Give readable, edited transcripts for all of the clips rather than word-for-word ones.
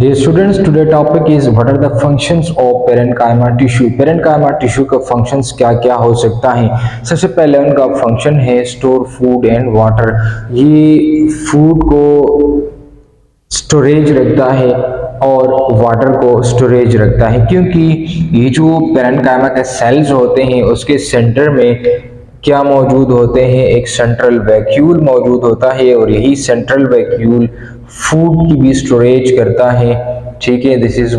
Dear students, today topic is what are the functions of parenchyma tissue. Parenchyma tissue का functions क्या क्या हो सकता है। सबसे पहले उनका function है store food and water। ये food को स्टोरेज रखता है और वाटर को स्टोरेज रखता है, क्योंकि ये जो पेरेन्काइमा के सेल्स होते हैं उसके सेंटर में क्या मौजूद होते हैं, एक सेंट्रल वैक्यूल मौजूद होता है और यही सेंट्रल वैक्यूल फूड की भी स्टोरेज करता है। ठीक है, this is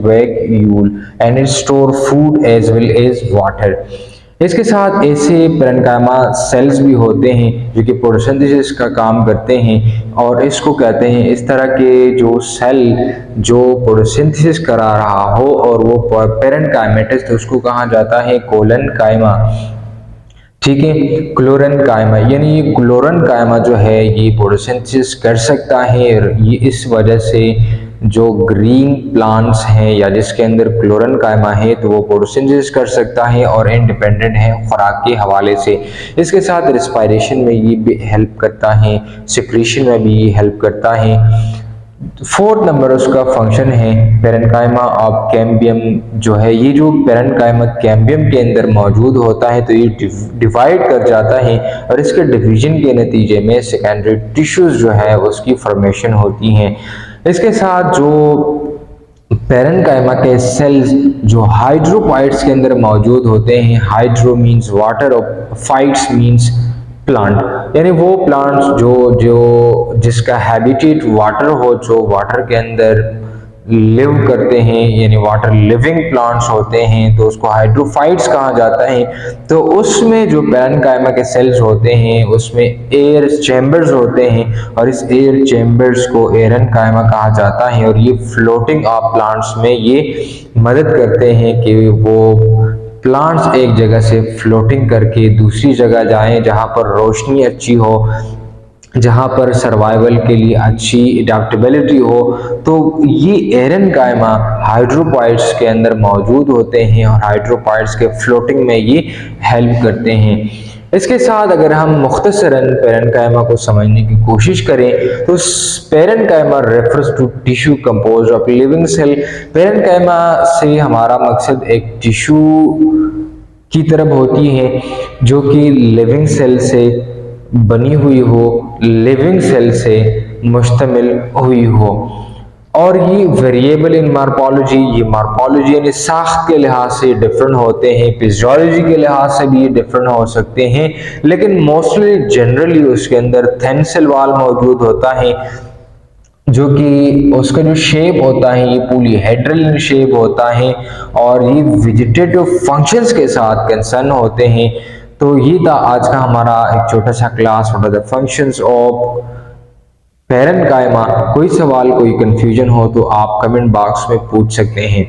vacuole and it store food as well as water. इसके साथ ऐसे पेरेन्काइमा सेल्स भी होते हैं जो कि फोटोसिंथेसिस का काम करते हैं और इसको कहते हैं, इस तरह के जो सेल जो फोटोसिंथेसिस करा रहा हो और वो पेरेन्काइमेटस, तो उसको कहा जाता है कोलेनकाइमा। ठीक है, क्लोरेनकाइमा, यानी ये क्लोरेनकाइमा जो है ये फोटोसिंथेसिस कर सकता है और ये इस वजह से जो ग्रीन प्लांट्स हैं या जिसके अंदर क्लोरेनकाइमा है तो वो फोटोसिंथेसिस कर सकता है और इंडिपेंडेंट है खुराक के हवाले से। इसके साथ रिस्पायरेशन में ये भी हेल्प करता है, सिक्रीशन में भी ये हेल्प करता है। फोर्थ नंबर उसका फंक्शन है पेरेन्काइमा ऑफ कैम्बियम। जो है ये जो पेरेन्काइमा कैम्बियम के अंदर मौजूद होता है तो ये डिवाइड कर जाता है और इसके डिवीजन के नतीजे में सेकेंडरी टिश्यूज जो है उसकी फॉर्मेशन होती हैं। इसके साथ जो पेरेन्काइमा के सेल्स जो हाइड्रोफाइट्स के अंदर मौजूद होते हैं, हाइड्रो मीन्स वाटर और फाइट्स मीन्स प्लांट, यानी वो प्लांट्स जो जो जिसका हैबिटेट वाटर हो, जो वाटर के अंदर लिव करते हैं, यानी वाटर लिविंग प्लांट्स होते हैं, तो उसको हाइड्रोफाइट्स कहा जाता है। तो उसमें जो पेरेन्काइमा के सेल्स होते हैं उसमें एयर चैम्बर्स होते हैं और इस एयर चैम्बर्स को पेरेन्काइमा कहा जाता है और ये फ्लोटिंग ऑफ प्लांट्स में ये मदद करते हैं कि वो प्लांट्स एक जगह से फ्लोटिंग करके दूसरी जगह जाएं जहां पर रोशनी अच्छी हो, जहां पर सर्वाइवल के लिए अच्छी एडेप्टेबिलिटी हो। तो ये पेरेन्काइमा हाइड्रोफाइट्स के अंदर मौजूद होते हैं और हाइड्रोफाइट्स के फ्लोटिंग में ये हेल्प करते हैं। इसके साथ अगर हम मुख्तसरन पेरेन्काइमा को समझने की कोशिश करें तो parenchyma refers to tissue compose of living cell. Parenchyma से हमारा मकसद एक टिश्यू की तरफ होती है जो कि लिविंग सेल से बनी हुई हो, लिविंग सेल से मुश्तमिल हुई हो और ये वेरिएबल इन मॉर्फोलॉजी, ये मॉर्फोलॉजी यानी साख्त के लिहाज से डिफरेंट होते हैं, फिजियोलॉजी के लिहाज से भी ये डिफरेंट हो सकते हैं, लेकिन मोस्टली जनरली उसके अंदर थिन सेल वॉल मौजूद होता है जो कि उसका जो शेप होता है ये पॉलीहेड्रल शेप होता है और ये वेजिटेटिव फंक्शंस के साथ कंसर्न होते हैं। तो ये था आज का हमारा एक छोटा सा class, what are the functions of parenchyma. कोई सवाल, कोई कंफ्यूजन हो तो आप कमेंट बॉक्स में पूछ सकते हैं।